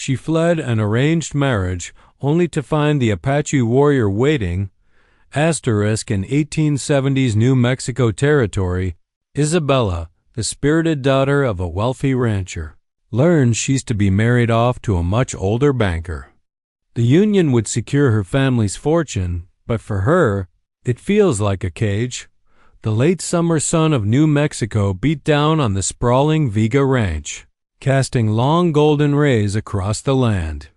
She fled an arranged marriage only to find the Apache warrior waiting, * in 1870s New Mexico territory. Isabella, the spirited daughter of a wealthy rancher, learns she's to be married off to a much older banker. The union would secure her family's fortune, but for her, it feels like a cage. The late summer sun of New Mexico beat down on the sprawling Vega Ranch, casting long golden rays across the land.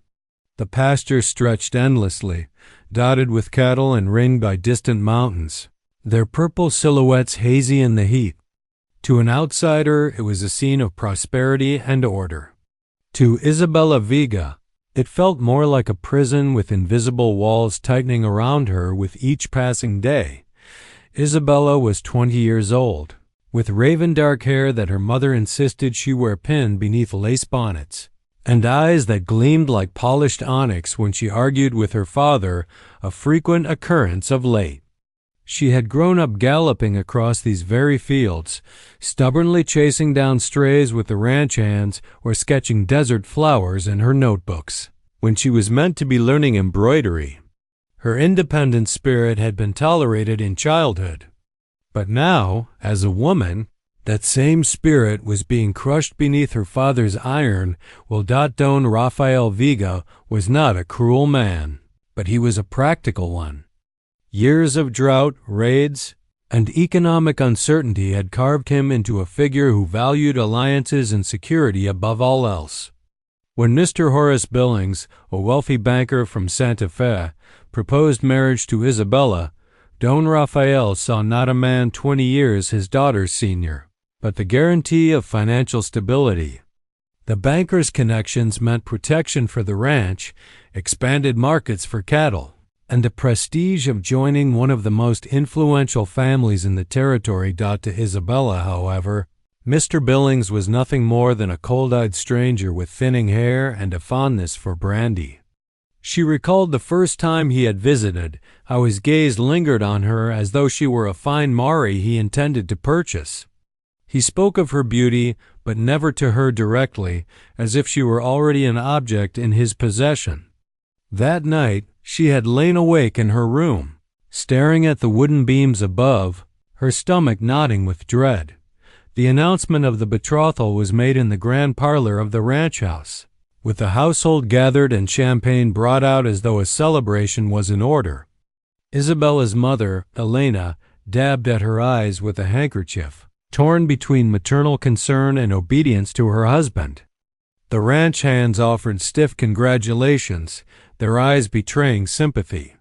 The pasture stretched endlessly, dotted with cattle and ringed by distant mountains, their purple silhouettes hazy in the heat. To an outsider, it was a scene of prosperity and order. To Isabella Vega, it felt more like a prison with invisible walls tightening around her with each passing day. Isabella was 20 years old, with raven dark hair that her mother insisted she wear pinned beneath lace bonnets, and eyes that gleamed like polished onyx when she argued with her father, a frequent occurrence of late. She had grown up galloping across these very fields, stubbornly chasing down strays with the ranch hands or sketching desert flowers in her notebooks, when she was meant to be learning embroidery. Her independent spirit had been tolerated in childhood. But now, as a woman, that same spirit was being crushed beneath her father's iron. While Don Rafael Vega was not a cruel man, but he was a practical one. Years of drought, raids, and economic uncertainty had carved him into a figure who valued alliances and security above all else. When Mr. Horace Billings, a wealthy banker from Santa Fe, proposed marriage to Isabella, Don Rafael saw not a man 20 years his daughter's senior, but the guarantee of financial stability. The banker's connections meant protection for the ranch, expanded markets for cattle, and the prestige of joining one of the most influential families in the territory. To Isabella, however, Mr. Billings was nothing more than a cold-eyed stranger with thinning hair and a fondness for brandy. She recalled the first time he had visited, how his gaze lingered on her as though she were a fine Mari he intended to purchase. He spoke of her beauty, but never to her directly, as if she were already an object in his possession. That night, she had lain awake in her room, staring at the wooden beams above, her stomach knotting with dread. The announcement of the betrothal was made in the grand parlor of the ranch house, with the household gathered and champagne brought out as though a celebration was in order. Isabella's mother, Elena, dabbed at her eyes with a handkerchief, torn between maternal concern and obedience to her husband. The ranch hands offered stiff congratulations, their eyes betraying sympathy.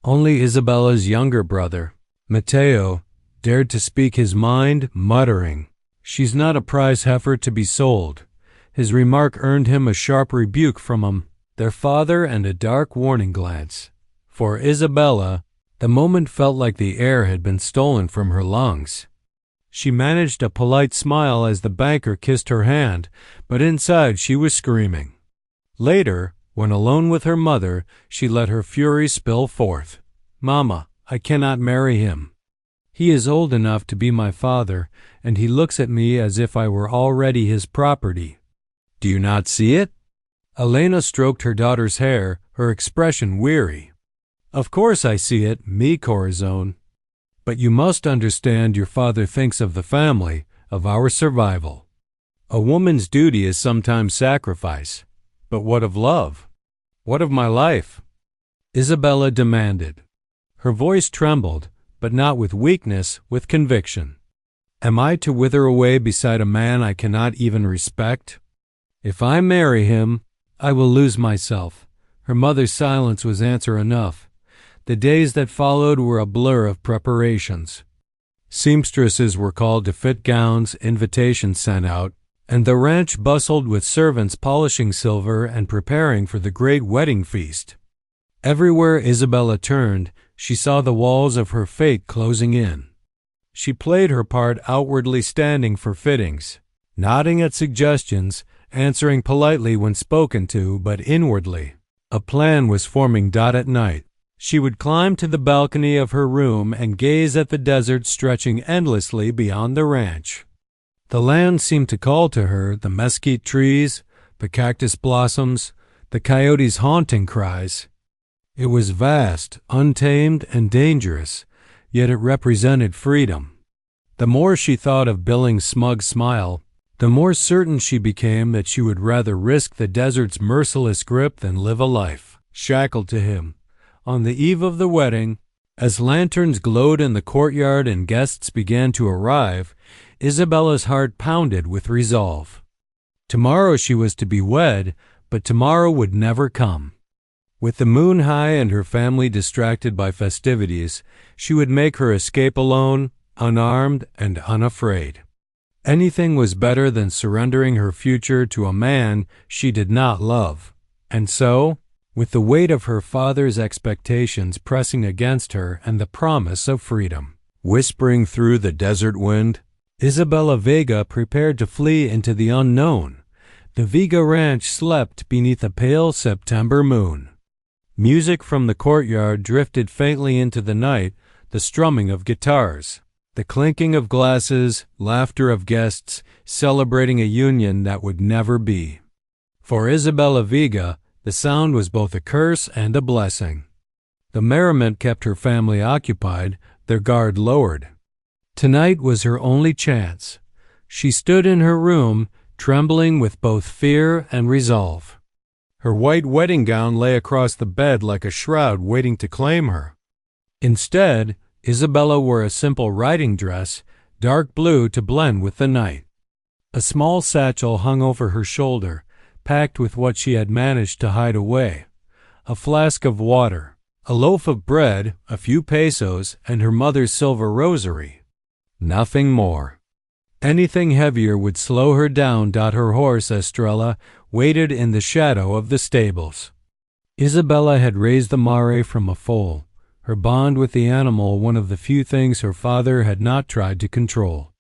Only Isabella's younger brother, Mateo, dared to speak his mind, muttering, "She's not a prize heifer to be sold." His remark earned him a sharp rebuke from their father and a dark warning glance. For Isabella, the moment felt like the air had been stolen from her lungs. She managed a polite smile as the banker kissed her hand, but inside she was screaming. Later, when alone with her mother, she let her fury spill forth. "Mama, I cannot marry him. He is old enough to be my father, and he looks at me as if I were already his property. Do you not see it?" Elena stroked her daughter's hair, her expression weary. "Of course I see it, mi corazon. But you must understand your father thinks of the family, of our survival. A woman's duty is sometimes sacrifice. But what of love? What of my life?" Isabella demanded. Her voice trembled, but not with weakness, with conviction. "Am I to wither away beside a man I cannot even respect? If I marry him, I will lose myself." Her mother's silence was answer enough. The days that followed were a blur of preparations. Seamstresses were called to fit gowns, invitations sent out, and the ranch bustled with servants polishing silver and preparing for the great wedding feast. Everywhere Isabella turned, she saw the walls of her fate closing in. She played her part outwardly standing for fittings, nodding at suggestions, answering politely when spoken to, but inwardly a plan was forming. At night, she would climb to the balcony of her room and gaze at the desert stretching endlessly beyond the ranch. The land seemed to call to her, the mesquite trees, the cactus blossoms, the coyote's haunting cries. It was vast, untamed, and dangerous, yet it represented freedom. The more she thought of Billings' smug smile, the more certain she became that she would rather risk the desert's merciless grip than live a life shackled to him. On the eve of the wedding, as lanterns glowed in the courtyard and guests began to arrive, Isabella's heart pounded with resolve. Tomorrow she was to be wed, but tomorrow would never come. With the moon high and her family distracted by festivities, she would make her escape alone, unarmed and unafraid. Anything was better than surrendering her future to a man she did not love. And so, with the weight of her father's expectations pressing against her and the promise of freedom whispering through the desert wind, Isabella Vega prepared to flee into the unknown. The Vega Ranch slept beneath a pale September moon. Music from the courtyard drifted faintly into the night, the strumming of guitars, the clinking of glasses, laughter of guests celebrating a union that would never be. For Isabella Vega, the sound was both a curse and a blessing. The merriment kept her family occupied, their guard lowered. Tonight was her only chance. She stood in her room, trembling with both fear and resolve. Her white wedding gown lay across the bed like a shroud waiting to claim her. Instead, Isabella wore a simple riding dress, dark blue to blend with the night. A small satchel hung over her shoulder, packed with what she had managed to hide away: a flask of water, a loaf of bread, a few pesos, and her mother's silver rosary. Nothing more. Anything heavier would slow her down. Her horse, Estrella, waited in the shadow of the stables. Isabella had raised the mare from a foal, her bond with the animal one of the few things her father had not tried to control.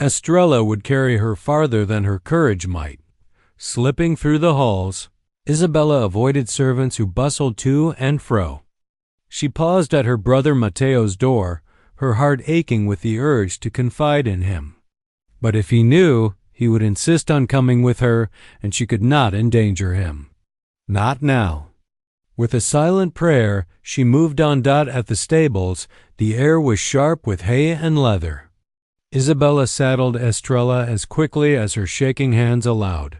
Estrella would carry her farther than her courage might. Slipping through the halls, Isabella avoided servants who bustled to and fro. She paused at her brother Mateo's door, her heart aching with the urge to confide in him. But if he knew, he would insist on coming with her, and she could not endanger him. Not now. With a silent prayer, she moved on. At the stables, the air was sharp with hay and leather. Isabella saddled Estrella as quickly as her shaking hands allowed.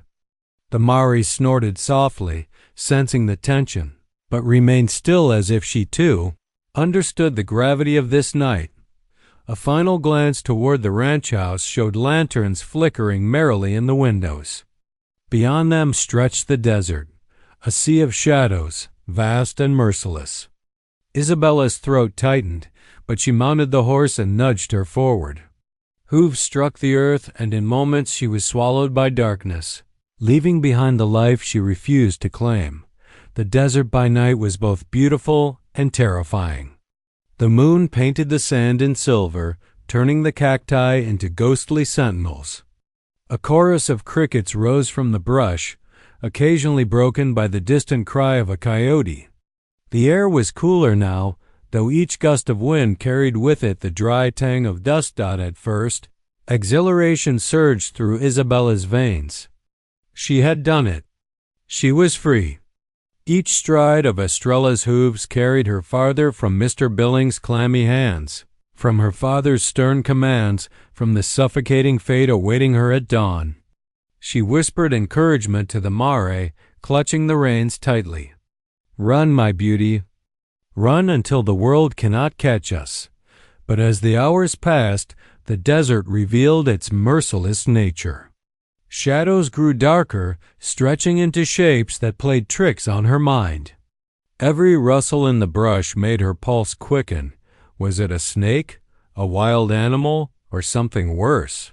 The mare snorted softly, sensing the tension, but remained still as if she, too, understood the gravity of this night. A final glance toward the ranch house showed lanterns flickering merrily in the windows. Beyond them stretched the desert, a sea of shadows, vast and merciless. Isabella's throat tightened, but she mounted the horse and nudged her forward. Hooves struck the earth, and in moments she was swallowed by darkness, leaving behind the life she refused to claim. The desert by night was both beautiful and terrifying. The moon painted the sand in silver, turning the cacti into ghostly sentinels. A chorus of crickets rose from the brush, occasionally broken by the distant cry of a coyote. The air was cooler now, though each gust of wind carried with it the dry tang of dust. At first, exhilaration surged through Isabella's veins. She had done it. She was free. Each stride of Estrella's hooves carried her farther from Mr. Billings' clammy hands, from her father's stern commands, from the suffocating fate awaiting her at dawn. She whispered encouragement to the mare, clutching the reins tightly. "Run, my beauty. Run until the world cannot catch us." But as the hours passed, the desert revealed its merciless nature. Shadows grew darker, stretching into shapes that played tricks on her mind. Every rustle in the brush made her pulse quicken. Was it a snake, a wild animal, or something worse?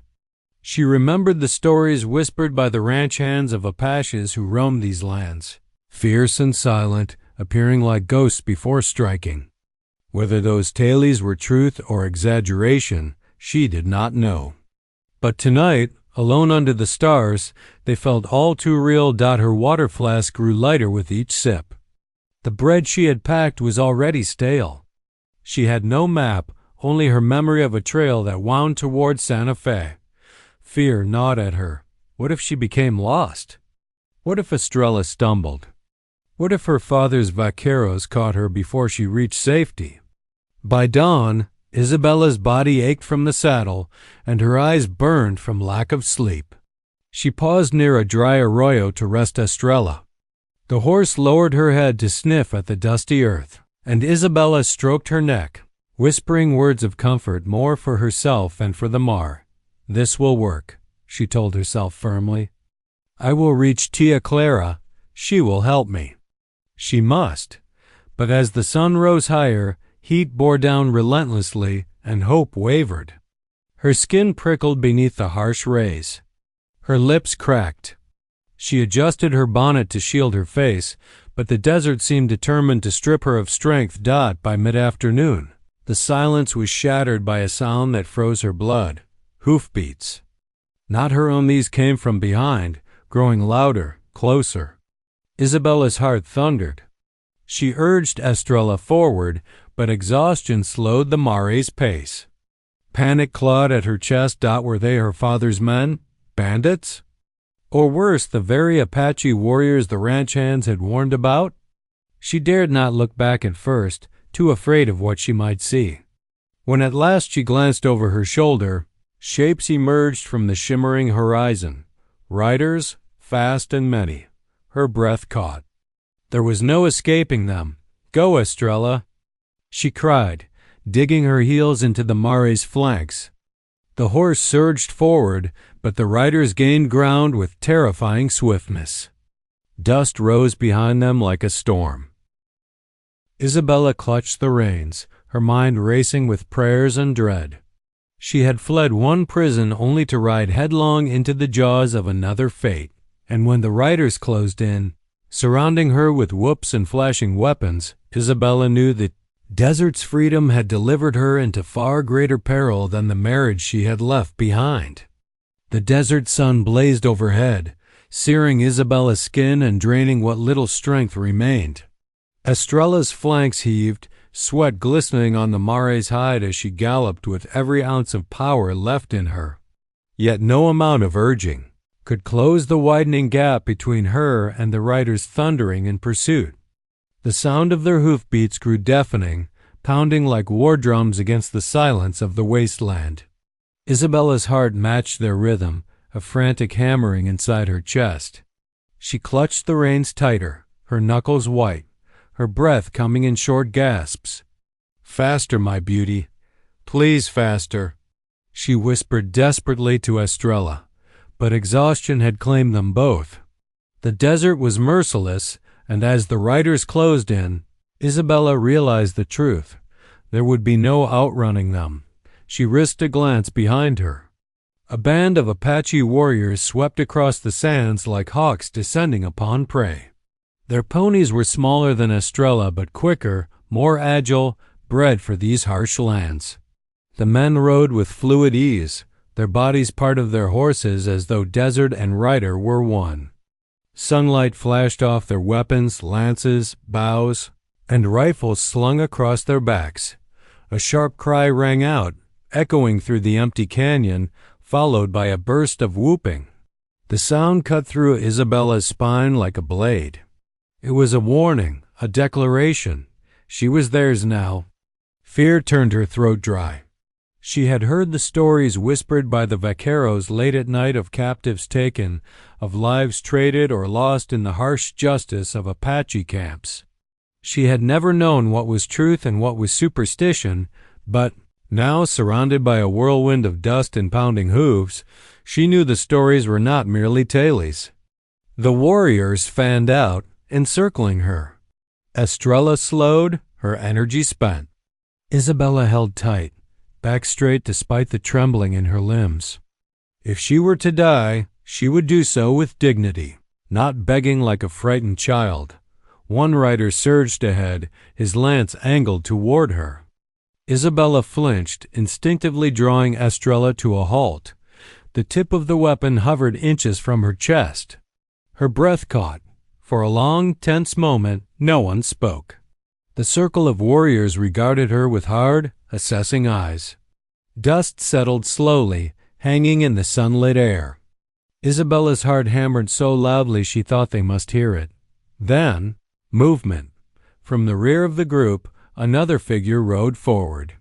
She remembered the stories whispered by the ranch hands of Apaches who roamed these lands, fierce and silent, appearing like ghosts before striking. Whether those tales were truth or exaggeration, she did not know. But tonight, alone under the stars, they felt all too real. Her water flask grew lighter with each sip. The bread she had packed was already stale. She had no map, only her memory of a trail that wound toward Santa Fe. Fear gnawed at her. What if she became lost? What if Estrella stumbled? What if her father's vaqueros caught her before she reached safety? By dawn, Isabella's body ached from the saddle, and her eyes burned from lack of sleep. She paused near a dry arroyo to rest Estrella. The horse lowered her head to sniff at the dusty earth, and Isabella stroked her neck, whispering words of comfort more for herself and for the mare. "This will work," she told herself firmly. "I will reach Tia Clara. She will help me." She must. But as the sun rose higher, heat bore down relentlessly, and hope wavered. Her skin prickled beneath the harsh rays. Her lips cracked. She adjusted her bonnet to shield her face, but the desert seemed determined to strip her of strength. By mid-afternoon, the silence was shattered by a sound that froze her blood. Hoofbeats. Not her own, these came from behind, growing louder, closer. Isabella's heart thundered. She urged Estrella forward, but exhaustion slowed the mare's pace. Panic clawed at her chest. Were they her father's men? Bandits? Or worse, the very Apache warriors the ranch hands had warned about? She dared not look back at first, too afraid of what she might see. When at last she glanced over her shoulder, shapes emerged from the shimmering horizon. Riders, fast and many. Her breath caught. There was no escaping them. "Go, Estrella," she cried, digging her heels into the mare's flanks. The horse surged forward, but the riders gained ground with terrifying swiftness. Dust rose behind them like a storm. Isabella clutched the reins, her mind racing with prayers and dread. She had fled one prison only to ride headlong into the jaws of another fate, and when the riders closed in, surrounding her with whoops and flashing weapons, Isabella knew that desert's freedom had delivered her into far greater peril than the marriage she had left behind. The desert sun blazed overhead, searing Isabella's skin and draining what little strength remained. Estrella's flanks heaved, sweat glistening on the mare's hide as she galloped with every ounce of power left in her. Yet no amount of urging could close the widening gap between her and the riders thundering in pursuit. The sound of their hoofbeats grew deafening, pounding like war drums against the silence of the wasteland. Isabella's heart matched their rhythm, a frantic hammering inside her chest. She clutched the reins tighter, her knuckles white, her breath coming in short gasps. "Faster, my beauty. Please, faster," she whispered desperately to Estrella. But exhaustion had claimed them both. The desert was merciless, and as the riders closed in, Isabella realized the truth. There would be no outrunning them. She risked a glance behind her. A band of Apache warriors swept across the sands like hawks descending upon prey. Their ponies were smaller than Estrella, but quicker, more agile, bred for these harsh lands. The men rode with fluid ease, their bodies part of their horses as though desert and rider were one. Sunlight flashed off their weapons, lances, bows, and rifles slung across their backs. A sharp cry rang out, echoing through the empty canyon, followed by a burst of whooping. The sound cut through Isabella's spine like a blade. It was a warning, a declaration. She was theirs now. Fear turned her throat dry. She had heard the stories whispered by the vaqueros late at night of captives taken, of lives traded or lost in the harsh justice of Apache camps. She had never known what was truth and what was superstition, but now, surrounded by a whirlwind of dust and pounding hooves, she knew the stories were not merely tales. The warriors fanned out, encircling her. Estrella slowed, her energy spent. Isabella held tight, back straight despite the trembling in her limbs. If she were to die, she would do so with dignity, not begging like a frightened child. One rider surged ahead, his lance angled toward her. Isabella flinched, instinctively drawing Estrella to a halt. The tip of the weapon hovered inches from her chest. Her breath caught. For a long, tense moment, no one spoke. The circle of warriors regarded her with hard, assessing eyes. Dust settled slowly, hanging in the sunlit air. Isabella's heart hammered so loudly she thought they must hear it. Then, Movement. From the rear of the group, another figure rode forward.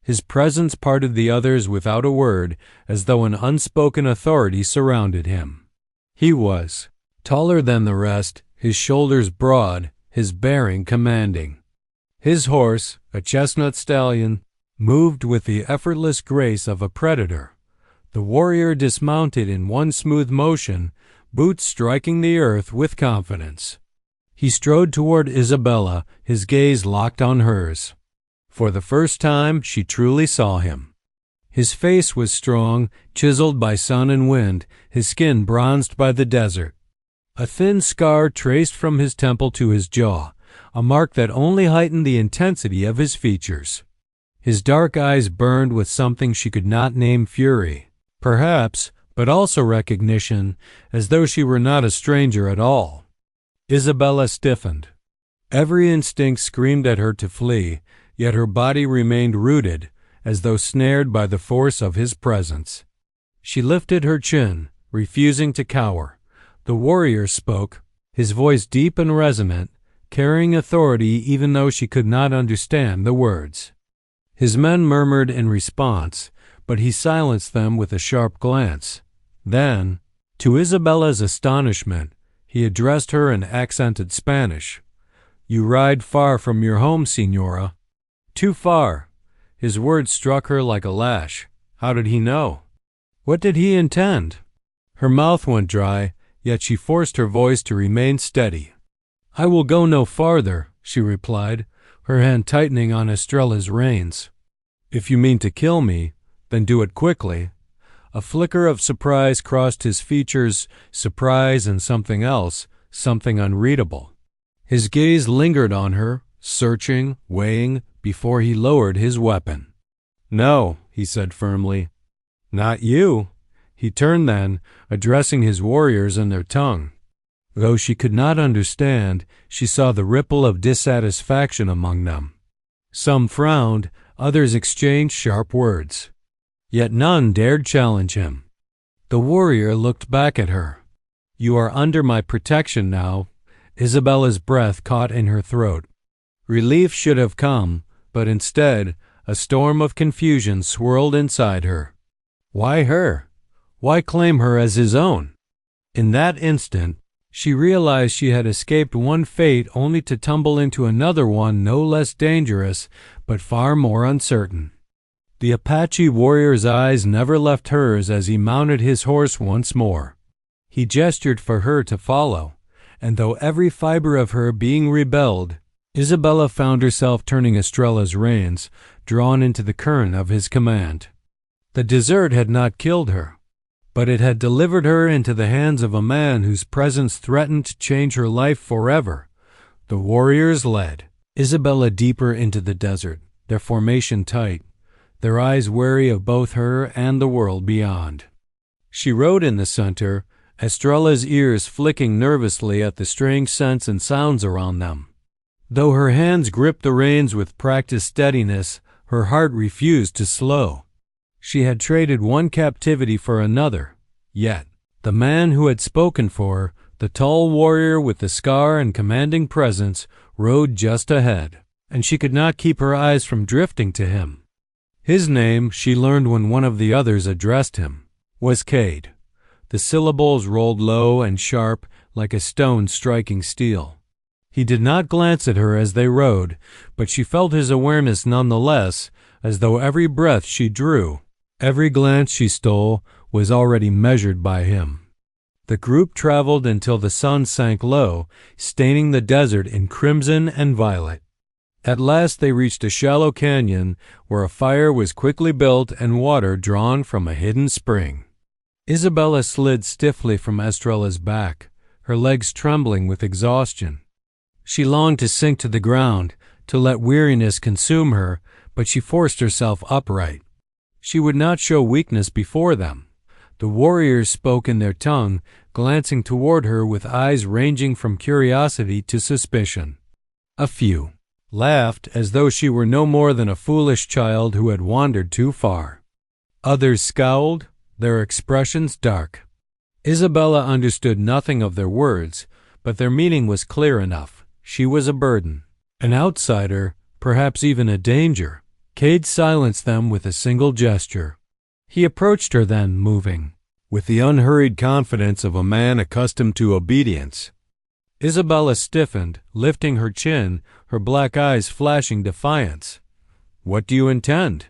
His presence parted the others without a word, as though an unspoken authority surrounded him. He was taller than the rest, his shoulders broad, his bearing commanding. His horse, a chestnut stallion, moved with the effortless grace of a predator. The warrior dismounted in one smooth motion, boots striking the earth with confidence. He strode toward Isabella, his gaze locked on hers. For the first time, she truly saw him. His face was strong, chiseled by sun and wind, his skin bronzed by the desert. A thin scar traced from his temple to his jaw, a mark that only heightened the intensity of his features. His dark eyes burned with something she could not name: fury, perhaps, but also recognition, as though she were not a stranger at all. Isabella stiffened. Every instinct screamed at her to flee, yet her body remained rooted, as though snared by the force of his presence. She lifted her chin, refusing to cower. The warrior spoke, his voice deep and resonant, carrying authority even though she could not understand the words. His men murmured in response, but he silenced them with a sharp glance. Then, to Isabella's astonishment, he addressed her in accented Spanish. "You ride far from your home, Señora." "Too far." His words struck her like a lash. How did he know? What did he intend? Her mouth went dry, yet she forced her voice to remain steady. "I will go no farther," she replied, her hand tightening on Estrella's reins. "If you mean to kill me, then do it quickly." A flicker of surprise crossed his features, surprise and something else, something unreadable. His gaze lingered on her, searching, weighing, before he lowered his weapon. "No," he said firmly. "Not you." He turned then, addressing his warriors in their tongue. Though she could not understand, she saw the ripple of dissatisfaction among them. Some frowned, others exchanged sharp words. Yet none dared challenge him. The warrior looked back at her. "You are under my protection now." Isabella's breath caught in her throat. Relief should have come, but instead, a storm of confusion swirled inside her. Why her? Why claim her as his own? In that instant, she realized she had escaped one fate only to tumble into another one no less dangerous, but far more uncertain. The Apache warrior's eyes never left hers as he mounted his horse once more. He gestured for her to follow, and though every fiber of her being rebelled, Isabella found herself turning Estrella's reins, drawn into the current of his command. The desert had not killed her, but it had delivered her into the hands of a man whose presence threatened to change her life forever. The warriors led Isabella deeper into the desert, their formation tight, their eyes wary of both her and the world beyond. She rode in the center, Estrella's ears flicking nervously at the strange scents and sounds around them. Though her hands gripped the reins with practiced steadiness, her heart refused to slow. She had traded one captivity for another, yet the man who had spoken for her, the tall warrior with the scar and commanding presence, rode just ahead, and she could not keep her eyes from drifting to him. His name, she learned when one of the others addressed him, was Cade. The syllables rolled low and sharp like a stone striking steel. He did not glance at her as they rode, but she felt his awareness nonetheless, as though every breath she drew, every glance she stole, was already measured by him. The group traveled until the sun sank low, staining the desert in crimson and violet. At last they reached a shallow canyon where a fire was quickly built and water drawn from a hidden spring. Isabella slid stiffly from Estrella's back, her legs trembling with exhaustion. She longed to sink to the ground, to let weariness consume her, but she forced herself upright. She would not show weakness before them. The warriors spoke in their tongue, glancing toward her with eyes ranging from curiosity to suspicion. A few laughed as though she were no more than a foolish child who had wandered too far. Others scowled, their expressions dark. Isabella understood nothing of their words, but their meaning was clear enough. She was a burden, an outsider, perhaps even a danger. Cade silenced them with a single gesture. He approached her then, moving, with the unhurried confidence of a man accustomed to obedience. Isabella stiffened, lifting her chin, her black eyes flashing defiance. "What do you intend?"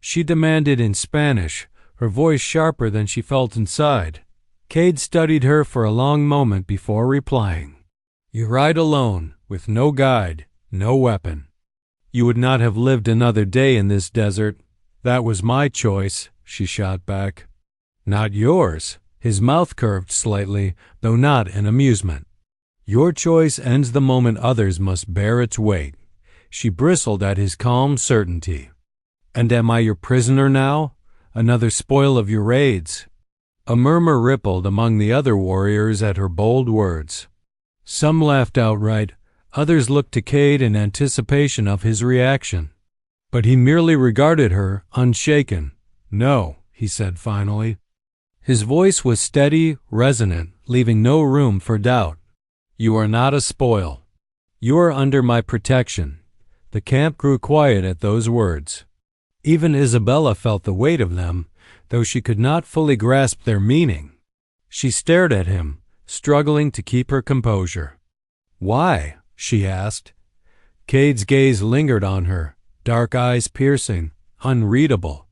she demanded in Spanish, her voice sharper than she felt inside. Cade studied her for a long moment before replying. "You ride alone, with no guide, no weapon. You would not have lived another day in this desert. That was my choice," she shot back. "Not yours." His mouth curved slightly, though not in amusement. "Your choice ends the moment others must bear its weight." She bristled at his calm certainty. "And am I your prisoner now? Another spoil of your raids?" A murmur rippled among the other warriors at her bold words. Some laughed outright, others looked to Cade in anticipation of his reaction. But he merely regarded her, unshaken. "No," he said finally. His voice was steady, resonant, leaving no room for doubt. "You are not a spoil. You are under my protection." The camp grew quiet at those words. Even Isabella felt the weight of them, though she could not fully grasp their meaning. She stared at him, struggling to keep her composure. "Why?" she asked. Cade's gaze lingered on her, dark eyes piercing, unreadable.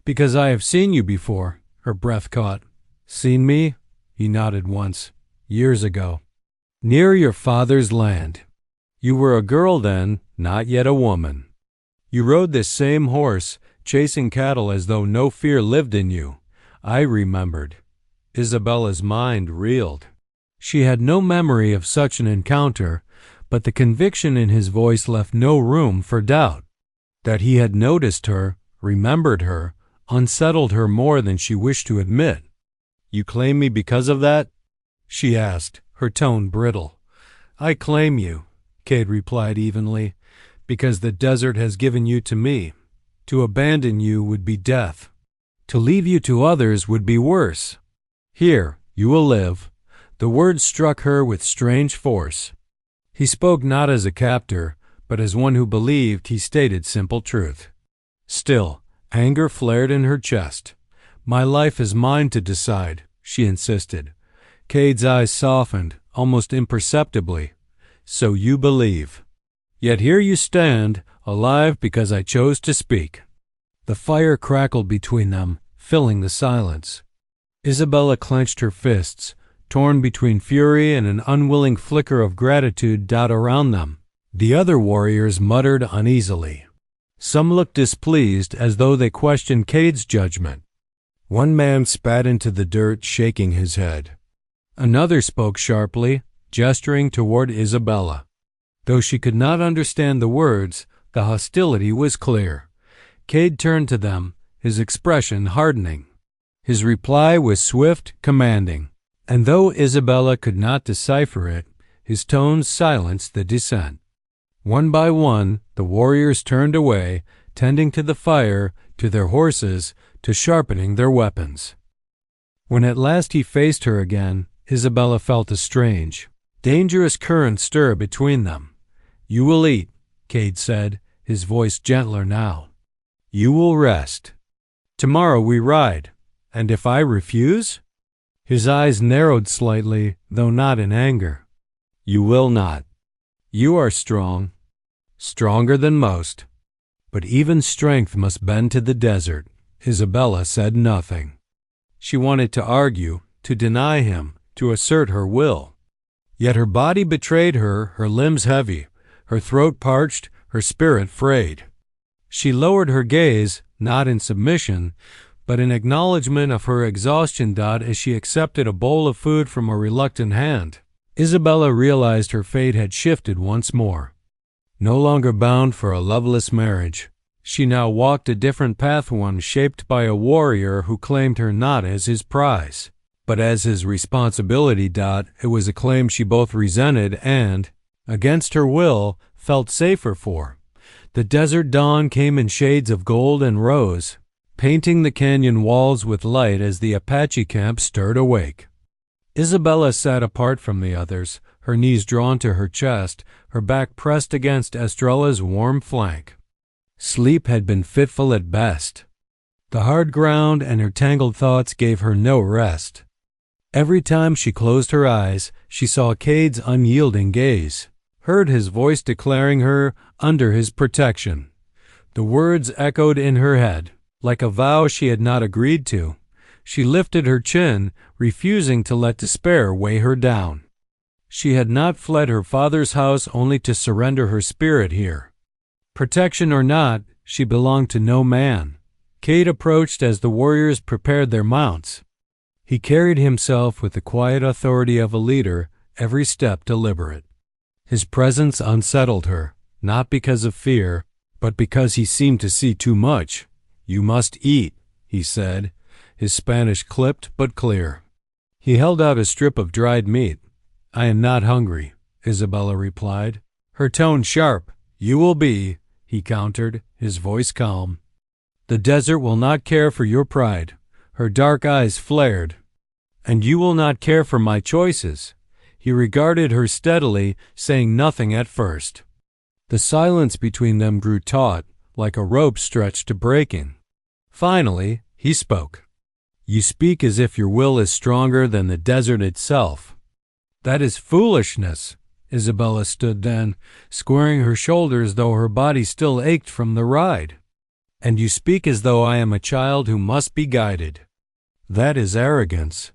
"Because I have seen you before," her breath caught. "Seen me?" He nodded once. "Years ago. Near your father's land. You were a girl then, not yet a woman. You rode this same horse, chasing cattle as though no fear lived in you. I remembered." Isabella's mind reeled. She had no memory of such an encounter, but the conviction in his voice left no room for doubt. That he had noticed her, remembered her, unsettled her more than she wished to admit. "You claim me because of that?" she asked, her tone brittle. "I claim you," Cade replied evenly, "because the desert has given you to me. To abandon you would be death. To leave you to others would be worse. Here, you will live." The words struck her with strange force. He spoke not as a captor, but as one who believed he stated simple truth. Still, anger flared in her chest. "My life is mine to decide," she insisted. Cade's eyes softened, almost imperceptibly. "So you believe. Yet here you stand, alive because I chose to speak." The fire crackled between them, filling the silence. Isabella clenched her fists, torn between fury and an unwilling flicker of gratitude dot around them. The other warriors muttered uneasily. Some looked displeased, as though they questioned Cade's judgment. One man spat into the dirt, shaking his head. Another spoke sharply, gesturing toward Isabella. Though she could not understand the words, the hostility was clear. Cade turned to them, his expression hardening. His reply was swift, commanding, and though Isabella could not decipher it, his tones silenced the dissent. One by one, the warriors turned away, tending to the fire, to their horses, to sharpening their weapons. When at last he faced her again, Isabella felt a strange, dangerous current stir between them. "You will eat," Cade said, his voice gentler now. "You will rest. Tomorrow we ride. And if I refuse?" His eyes narrowed slightly, though not in anger. "You will not. You are strong, stronger than most. But even strength must bend to the desert." Isabella said nothing. She wanted to argue, to deny him, to assert her will. Yet her body betrayed her, her limbs heavy, her throat parched, her spirit frayed. She lowered her gaze, not in submission, but in acknowledgment of her exhaustion as she accepted a bowl of food from a reluctant hand. Isabella realized her fate had shifted once more. No longer bound for a loveless marriage, she now walked a different path, one shaped by a warrior who claimed her not as his prize, but as his responsibility. It was a claim she both resented and, against her will, felt safer for. The desert dawn came in shades of gold and rose, painting the canyon walls with light as the Apache camp stirred awake. Isabella sat apart from the others, her knees drawn to her chest, her back pressed against Estrella's warm flank. Sleep had been fitful at best. The hard ground and her tangled thoughts gave her no rest. Every time she closed her eyes, she saw Cade's unyielding gaze, heard his voice declaring her under his protection. The words echoed in her head, like a vow she had not agreed to. She lifted her chin, refusing to let despair weigh her down. She had not fled her father's house only to surrender her spirit here. Protection or not, she belonged to no man. Cade approached as the warriors prepared their mounts. He carried himself with the quiet authority of a leader, every step deliberate. His presence unsettled her, not because of fear, but because he seemed to see too much. "You must eat," he said, his Spanish clipped but clear. He held out a strip of dried meat. "I am not hungry," Isabella replied, her tone sharp. "You will be," he countered, his voice calm. "The desert will not care for your pride." Her dark eyes flared. "And you will not care for my choices." He regarded her steadily, saying nothing at first. The silence between them grew taut, like a rope stretched to breaking. Finally, he spoke. "You speak as if your will is stronger than the desert itself." "That is foolishness." Isabella stood then, squaring her shoulders though her body still ached from the ride. "And you speak as though I am a child who must be guided." "That is arrogance."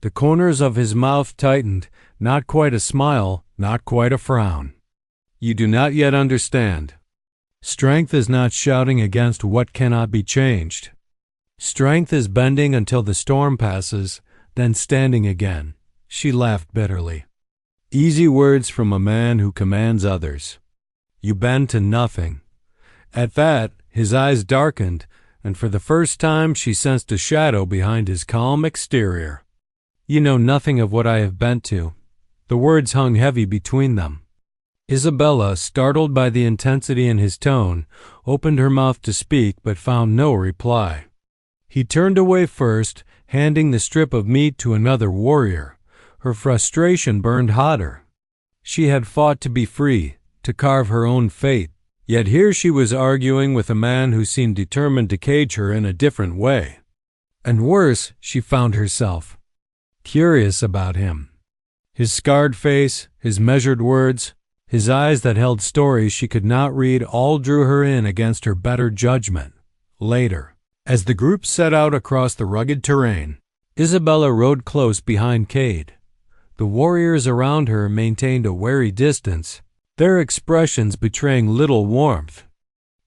The corners of his mouth tightened, not quite a smile, not quite a frown. "You do not yet understand. Strength is not shouting against what cannot be changed. Strength is bending until the storm passes, then standing again." She laughed bitterly. Easy words from a man who commands others. "You bend to nothing." At that, his eyes darkened, and for the first time she sensed a shadow behind his calm exterior. "You know nothing of what I have bent to." The words hung heavy between them. Isabella, startled by the intensity in his tone, opened her mouth to speak but found no reply. He turned away first, handing the strip of meat to another warrior. Her frustration burned hotter. She had fought to be free, to carve her own fate, yet here she was arguing with a man who seemed determined to cage her in a different way. And worse, she found herself curious about him. His scarred face, his measured words, his eyes that held stories she could not read all drew her in against her better judgment. Later, as the group set out across the rugged terrain, Isabella rode close behind Cade. The warriors around her maintained a wary distance, their expressions betraying little warmth.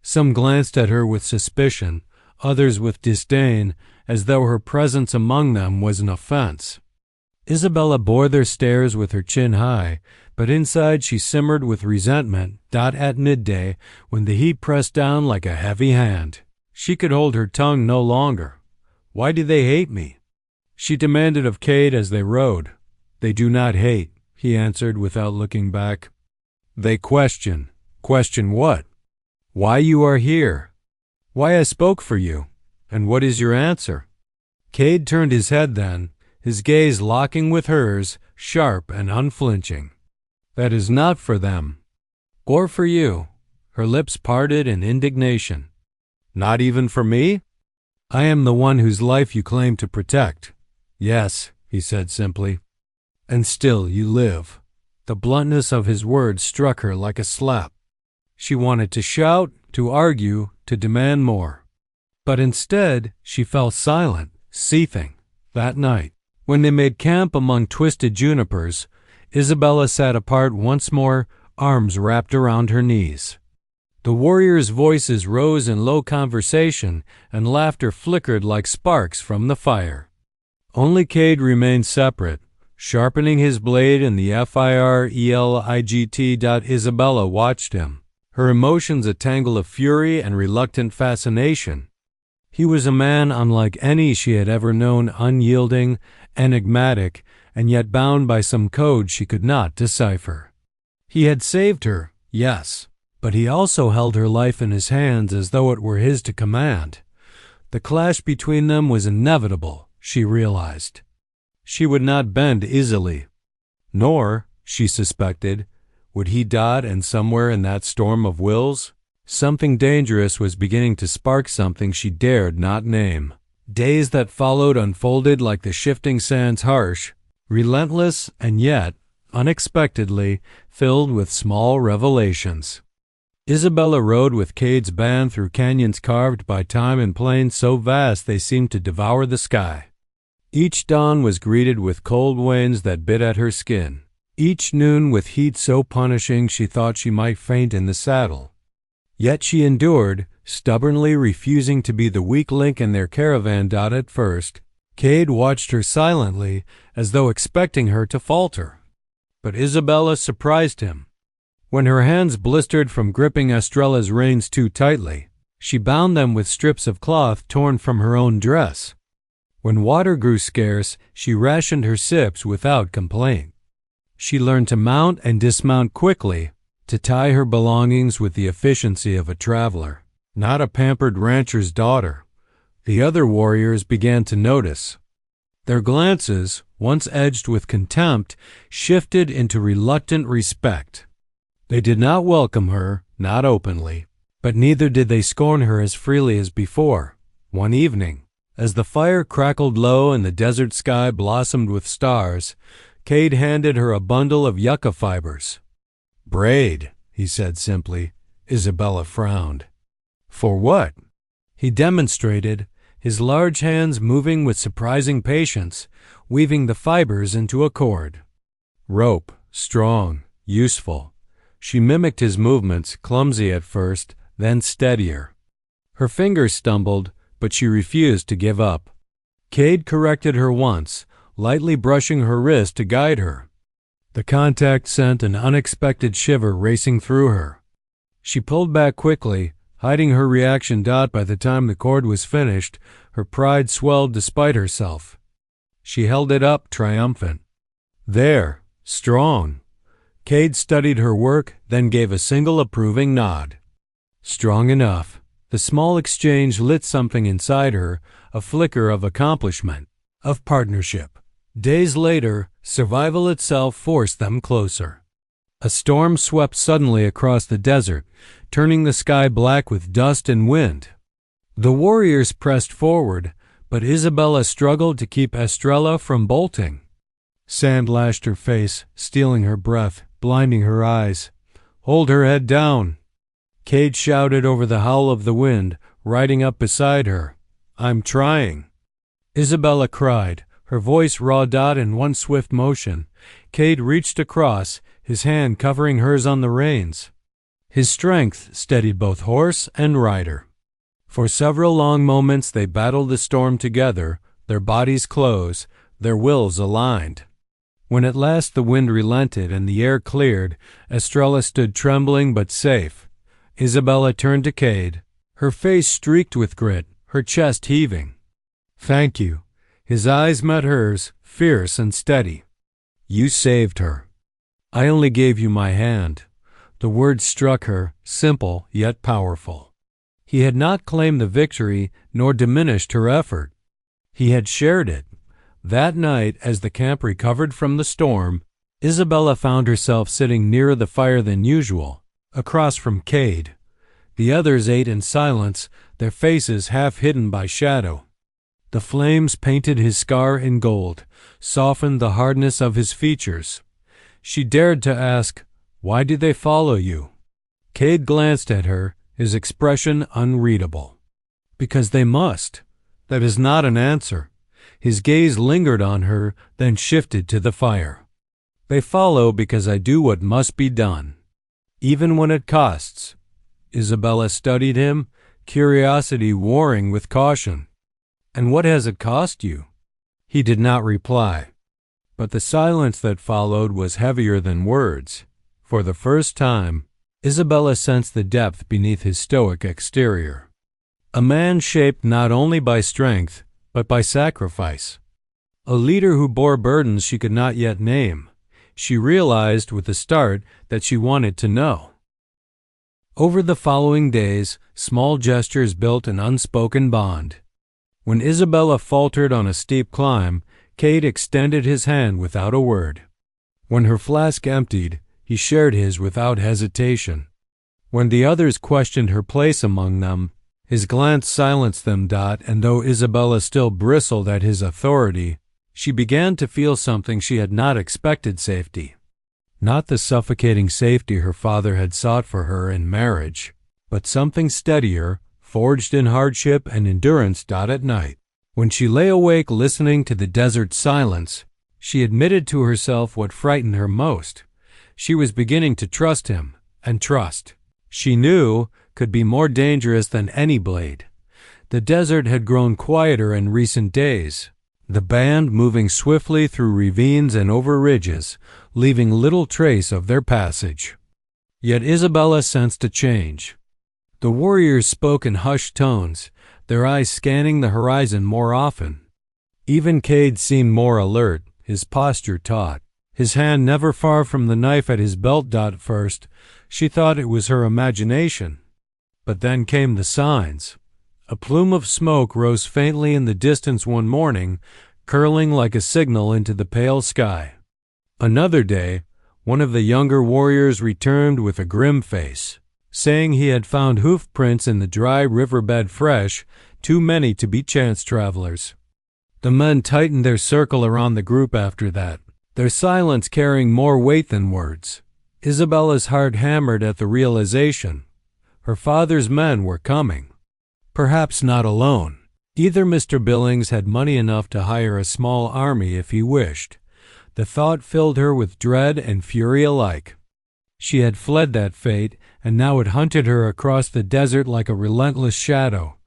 Some glanced at her with suspicion, others with disdain, as though her presence among them was an offense. Isabella bore their stares with her chin high, but inside she simmered with resentment. At midday, when the heat pressed down like a heavy hand, she could hold her tongue no longer. "Why do they hate me?" she demanded of Cade as they rode. "They do not hate," he answered without looking back. "They question." "Question what?" "Why you are here. Why I spoke for you. And what is your answer?" Cade turned his head then, his gaze locking with hers, sharp and unflinching. "That is not for them." "Or for you." Her lips parted in indignation. "Not even for me?" "I am the one whose life you claim to protect." "Yes," he said simply. "And still you live." The bluntness of his words struck her like a slap. She wanted to shout, to argue, to demand more. But instead, she fell silent, seething. That night, when they made camp among twisted junipers, Isabella sat apart once more, arms wrapped around her knees. The warriors' voices rose in low conversation, and laughter flickered like sparks from the fire. Only Cade remained separate, sharpening his blade in the FIRELIGT. Isabella watched him, her emotions a tangle of fury and reluctant fascination. He was a man unlike any she had ever known, unyielding, enigmatic, and yet bound by some code she could not decipher. He had saved her, yes, but he also held her life in his hands as though it were his to command. The clash between them was inevitable, she realized. She would not bend easily. Nor, she suspected. Would he dot and somewhere in that storm of wills? Something dangerous was beginning to spark something she dared not name. Days that followed unfolded like the shifting sands, harsh, relentless, and yet, unexpectedly, filled with small revelations. Isabella rode with Cade's band through canyons carved by time and plains so vast they seemed to devour the sky. Each dawn was greeted with cold winds that bit at her skin. Each noon with heat so punishing she thought she might faint in the saddle. Yet she endured, stubbornly refusing to be the weak link in their caravan. At first, Cade watched her silently, as though expecting her to falter. But Isabella surprised him. When her hands blistered from gripping Estrella's reins too tightly, she bound them with strips of cloth torn from her own dress. When water grew scarce, she rationed her sips without complaint. She learned to mount and dismount quickly, to tie her belongings with the efficiency of a traveler, not a pampered rancher's daughter. The other warriors began to notice. Their glances, once edged with contempt, shifted into reluctant respect. They did not welcome her, not openly, but neither did they scorn her as freely as before. One evening, as the fire crackled low and the desert sky blossomed with stars, Cade handed her a bundle of yucca fibers. "Braid," he said simply. Isabella frowned. "For what?" He demonstrated, his large hands moving with surprising patience, weaving the fibers into a cord. Rope, strong, useful. She mimicked his movements, clumsy at first, then steadier. Her fingers stumbled, but she refused to give up. Cade corrected her once, lightly brushing her wrist to guide her. The contact sent an unexpected shiver racing through her. She pulled back quickly, hiding her reaction. By the time the cord was finished, her pride swelled despite herself. She held it up, triumphant. "There, strong." Cade studied her work, then gave a single approving nod. Strong enough. The small exchange lit something inside her, a flicker of accomplishment, of partnership. Days later, survival itself forced them closer. A storm swept suddenly across the desert, turning the sky black with dust and wind. The warriors pressed forward, but Isabella struggled to keep Estrella from bolting. Sand lashed her face, stealing her breath, blinding her eyes. "Hold her head down." Cade shouted over the howl of the wind, riding up beside her. "I'm trying." Isabella cried, her voice raw. In one swift motion, Cade reached across, his hand covering hers on the reins. His strength steadied both horse and rider. For several long moments they battled the storm together, their bodies close, their wills aligned. When at last the wind relented and the air cleared, Estrella stood trembling but safe. Isabella turned to Cade, her face streaked with grit, her chest heaving. "Thank you." His eyes met hers, fierce and steady. "You saved her." "I only gave you my hand." The words struck her, simple yet powerful. He had not claimed the victory, nor diminished her effort. He had shared it. That night, as the camp recovered from the storm, Isabella found herself sitting nearer the fire than usual, across from Cade. The others ate in silence, their faces half hidden by shadow. The flames painted his scar in gold, softened the hardness of his features. She dared to ask, "Why did they follow you?" Cade glanced at her, his expression unreadable. "Because they must." That is not an answer. His gaze lingered on her, then shifted to the fire. "They follow because I do what must be done, even when it costs." Isabella studied him, curiosity warring with caution. "And what has it cost you?" He did not reply. But the silence that followed was heavier than words. For the first time, Isabella sensed the depth beneath his stoic exterior. A man shaped not only by strength, but by sacrifice. A leader who bore burdens she could not yet name. She realized with a start that she wanted to know. Over the following days, small gestures built an unspoken bond. When Isabella faltered on a steep climb, Cade extended his hand without a word. When her flask emptied, he shared his without hesitation. When the others questioned her place among them, his glance silenced them. And though Isabella still bristled at his authority, she began to feel something she had not expected: safety. Not the suffocating safety her father had sought for her in marriage, but something steadier, forged in hardship and endurance. At night, when she lay awake listening to the desert silence, she admitted to herself what frightened her most. She was beginning to trust him, and trust, she knew, could be more dangerous than any blade. The desert had grown quieter in recent days, the band moving swiftly through ravines and over ridges, leaving little trace of their passage. Yet Isabella sensed a change. The warriors spoke in hushed tones, their eyes scanning the horizon more often. Even Cade seemed more alert, his posture taut, his hand never far from the knife at his belt. At first, she thought it was her imagination. But then came the signs. A plume of smoke rose faintly in the distance one morning, curling like a signal into the pale sky. Another day, one of the younger warriors returned with a grim face, saying he had found hoof prints in the dry riverbed fresh, too many to be chance travelers. The men tightened their circle around the group after that, their silence carrying more weight than words. Isabella's heart hammered at the realization. Her father's men were coming. Perhaps not alone. Either Mr. Billings had money enough to hire a small army if he wished. The thought filled her with dread and fury alike. She had fled that fate, and now it hunted her across the desert like a relentless shadow.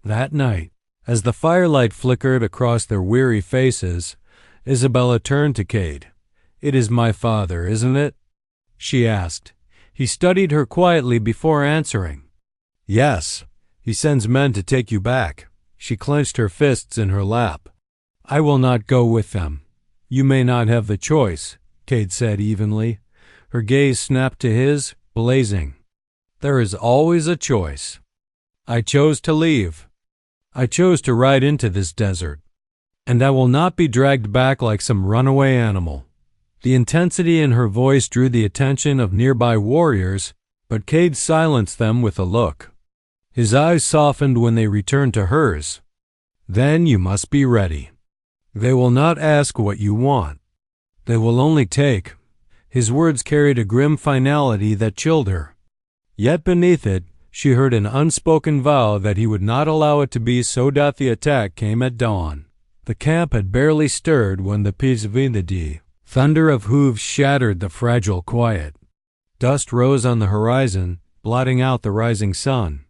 That night, as the firelight flickered across their weary faces, Isabella turned to Cade. "It is my father, isn't it?" she asked. He studied her quietly before answering. "Yes. He sends men to take you back." She clenched her fists in her lap. "I will not go with them." "You may not have the choice," Cade said evenly. Her gaze snapped to his, blazing. "There is always a choice. I chose to leave. I chose to ride into this desert. And I will not be dragged back like some runaway animal." The intensity in her voice drew the attention of nearby warriors, but Cade silenced them with a look. His eyes softened when they returned to hers. "Then you must be ready. They will not ask what you want. They will only take." His words carried a grim finality that chilled her. Yet beneath it, she heard an unspoken vow that he would not allow it to be so. The attack came at dawn. The camp had barely stirred when the pisvindidi, thunder of hooves, shattered the fragile quiet. Dust rose on the horizon, blotting out the rising sun.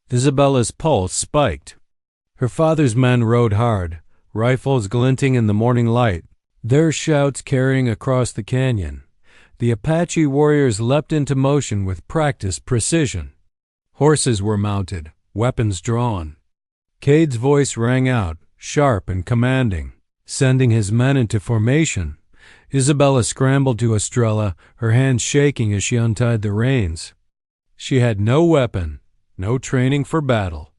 Isabella's pulse spiked. Her father's men rode hard, rifles glinting in the morning light, their shouts carrying across the canyon. The Apache warriors leapt into motion with practiced precision. Horses were mounted, weapons drawn. Cade's voice rang out, sharp and commanding, sending his men into formation. Isabella scrambled to Estrella, her hands shaking as she untied the reins. She had no weapon, no training for battle.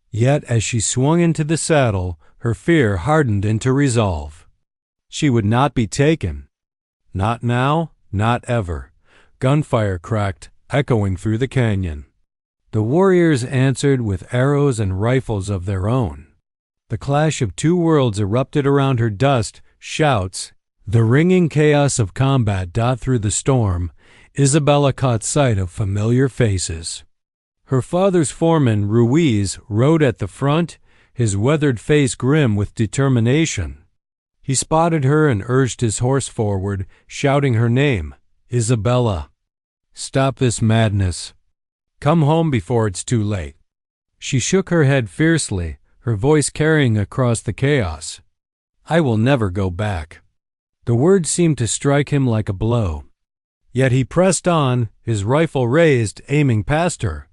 Yet as she swung into the saddle, her fear hardened into resolve. She would not be taken. Not now, not ever. Gunfire cracked, echoing through the canyon. The warriors answered with arrows and rifles of their own. The clash of two worlds erupted around her. Dust, shouts, the ringing chaos of combat. Through the storm, Isabella caught sight of familiar faces. Her father's foreman, Ruiz, rode at the front, his weathered face grim with determination. He spotted her and urged his horse forward, shouting her name, "Isabella, stop this madness. Come home before it's too late." She shook her head fiercely, her voice carrying across the chaos. "I will never go back." The words seemed to strike him like a blow. Yet he pressed on, his rifle raised, aiming past her.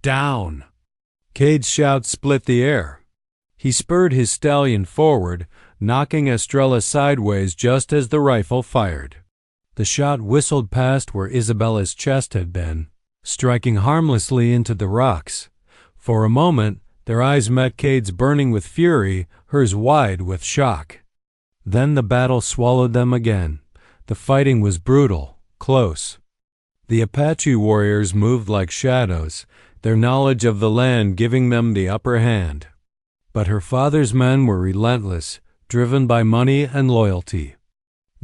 "Down!" Cade's shout split the air. He spurred his stallion forward, knocking Estrella sideways just as the rifle fired. The shot whistled past where Isabella's chest had been, striking harmlessly into the rocks. For a moment, their eyes met, Cade's burning with fury, hers wide with shock. Then the battle swallowed them again. The fighting was brutal, close. The Apache warriors moved like shadows, their knowledge of the land giving them the upper hand. But her father's men were relentless, driven by money and loyalty.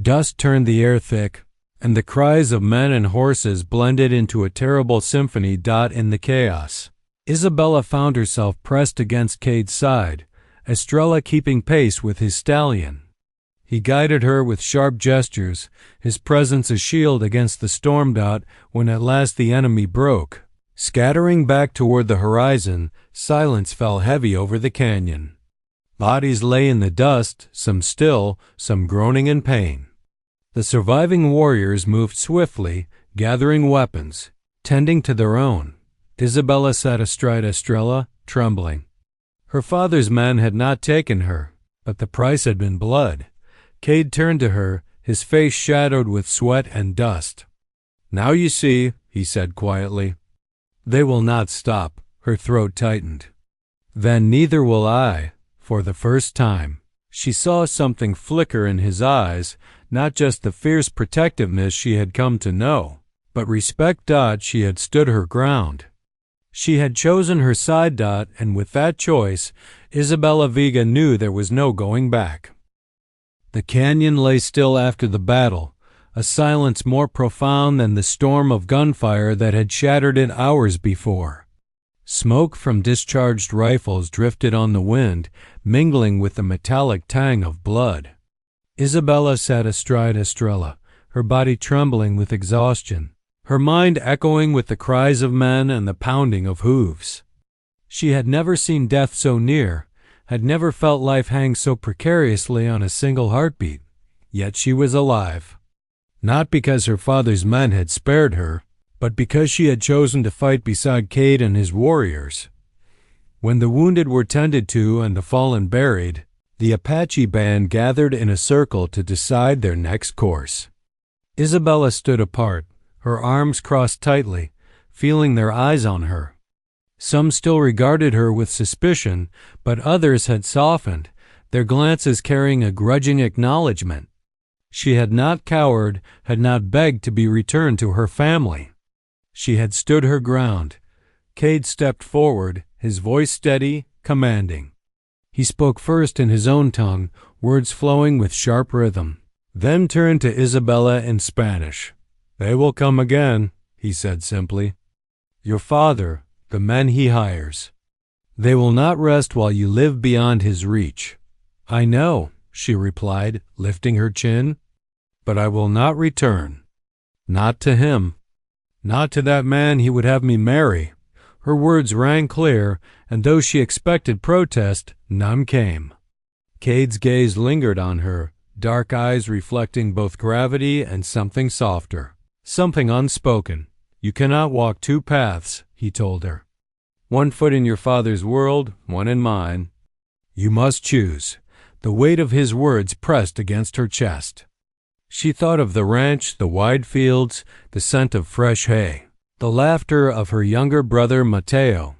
Dust turned the air thick, and the cries of men and horses blended into a terrible symphony. In the chaos, Isabella found herself pressed against Cade's side, Estrella keeping pace with his stallion. He guided her with sharp gestures, his presence a shield against the storm. When at last the enemy broke, scattering back toward the horizon, silence fell heavy over the canyon. Bodies lay in the dust, some still, some groaning in pain. The surviving warriors moved swiftly, gathering weapons, tending to their own. Isabella sat astride Estrella, trembling. Her father's men had not taken her, but the price had been blood. Cade turned to her, his face shadowed with sweat and dust. "Now you see," he said quietly. "They will not stop." Her throat tightened. "Then neither will I." For the first time, she saw something flicker in his eyes, not just the fierce protectiveness she had come to know, but respect. She had stood her ground. She had chosen her side. And with that choice, Isabella Vega knew there was no going back. The canyon lay still after the battle, a silence more profound than the storm of gunfire that had shattered it hours before. Smoke from discharged rifles drifted on the wind, mingling with the metallic tang of blood. Isabella sat astride Estrella, her body trembling with exhaustion, her mind echoing with the cries of men and the pounding of hooves. She had never seen death so near, had never felt life hang so precariously on a single heartbeat. Yet she was alive. Not because her father's men had spared her, but because she had chosen to fight beside Cade and his warriors. When the wounded were tended to and the fallen buried, the Apache band gathered in a circle to decide their next course. Isabella stood apart, her arms crossed tightly, feeling their eyes on her. Some still regarded her with suspicion, but others had softened, their glances carrying a grudging acknowledgment. She had not cowered, had not begged to be returned to her family. She had stood her ground. Cade stepped forward, his voice steady, commanding. He spoke first in his own tongue, words flowing with sharp rhythm, then turned to Isabella in Spanish. "They will come again," he said simply. "Your father, the men he hires. They will not rest while you live beyond his reach." "I know," she replied, lifting her chin, "but I will not return. Not to him. Not to that man he would have me marry." Her words rang clear, and though she expected protest, none came. Cade's gaze lingered on her, dark eyes reflecting both gravity and something softer, something unspoken. "You cannot walk two paths," he told her. "One foot in your father's world, one in mine. You must choose." The weight of his words pressed against her chest. She thought of the ranch, the wide fields, the scent of fresh hay, the laughter of her younger brother Mateo.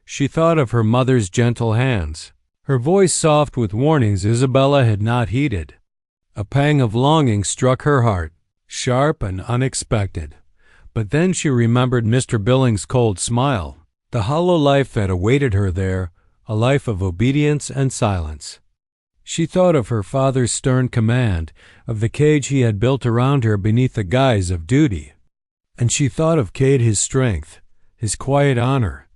She thought of her mother's gentle hands, her voice soft with warnings Isabella had not heeded. A pang of longing struck her heart, sharp and unexpected. But then she remembered Mr. Billings' cold smile, the hollow life that awaited her there, a life of obedience and silence. She thought of her father's stern command, of the cage he had built around her beneath the guise of duty. And she thought of Cade, his strength, his quiet honor,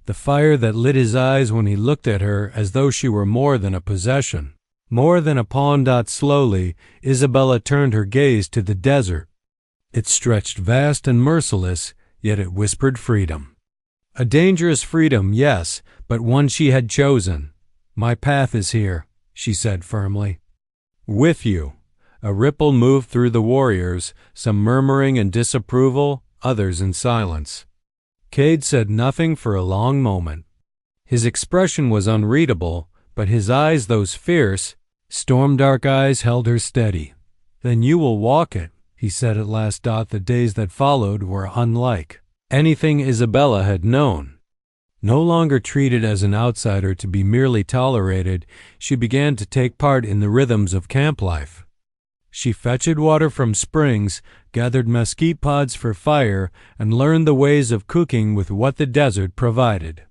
the fire that lit his eyes when he looked at her as though she were more than a possession, more than a pawn. Slowly, Isabella turned her gaze to the desert. It stretched vast and merciless, yet it whispered freedom. A dangerous freedom, yes, but one she had chosen. "My path is here," she said firmly. "With you." A ripple moved through the warriors, some murmuring in disapproval, others in silence. Cade said nothing for a long moment. His expression was unreadable, but his eyes, those fierce, storm-dark eyes, held her steady. "Then you will walk it," he said at last. The days that followed were unlike anything Isabella had known. No longer treated as an outsider to be merely tolerated, she began to take part in the rhythms of camp life. She fetched water from springs, gathered mesquite pods for fire, and learned the ways of cooking with what the desert provided.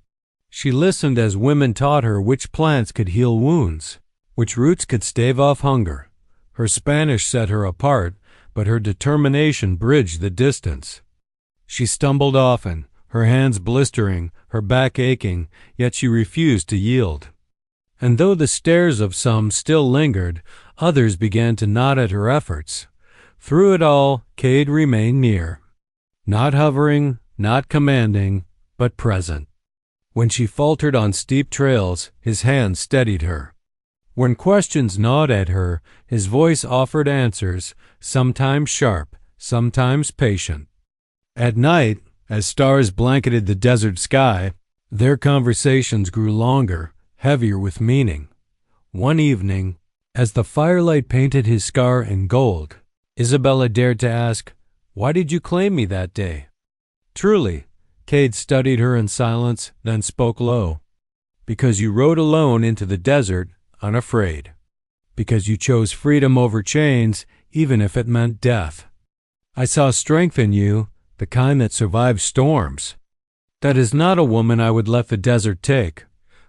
She listened as women taught her which plants could heal wounds, which roots could stave off hunger. Her Spanish set her apart, but her determination bridged the distance. She stumbled often, her hands blistering, her back aching, yet she refused to yield. And though the stares of some still lingered, others began to nod at her efforts. Through it all, Cade remained near, not hovering, not commanding, but present. When she faltered on steep trails, his hand steadied her. When questions gnawed at her, his voice offered answers, sometimes sharp, sometimes patient. At night, as stars blanketed the desert sky, their conversations grew longer, heavier with meaning. One evening, as the firelight painted his scar in gold, Isabella dared to ask, "Why did you claim me that day?" "Truly," Cade studied her in silence, then spoke low. "Because you rode alone into the desert, unafraid. Because you chose freedom over chains, even if it meant death. I saw strength in you, the kind that survives storms. That is not a woman I would let the desert take."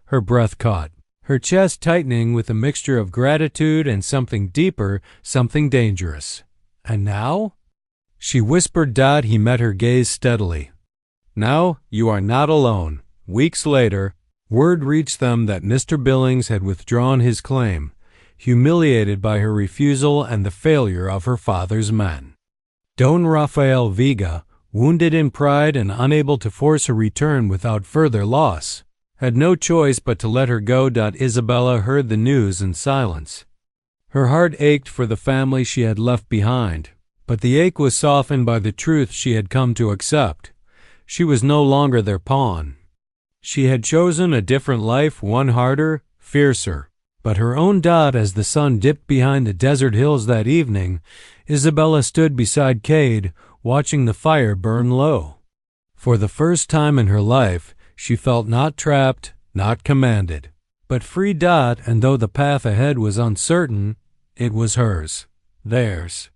Her breath caught, her chest tightening with a mixture of gratitude and something deeper, something dangerous. "And now?" She whispered. He met her gaze steadily. "Now you are not alone." Weeks later, word reached them that Mr. Billings had withdrawn his claim, humiliated by her refusal and the failure of her father's men. Don Rafael Vega, wounded in pride and unable to force her return without further loss, had no choice but to let her go. Isabella heard the news in silence. Her heart ached for the family she had left behind, but the ache was softened by the truth she had come to accept. She was no longer their pawn. She had chosen a different life, one harder, fiercer. But her own. As the sun dipped behind the desert hills that evening, Isabella stood beside Cade, watching the fire burn low. For the first time in her life, she felt not trapped, not commanded, but free. And though the path ahead was uncertain, it was hers, theirs.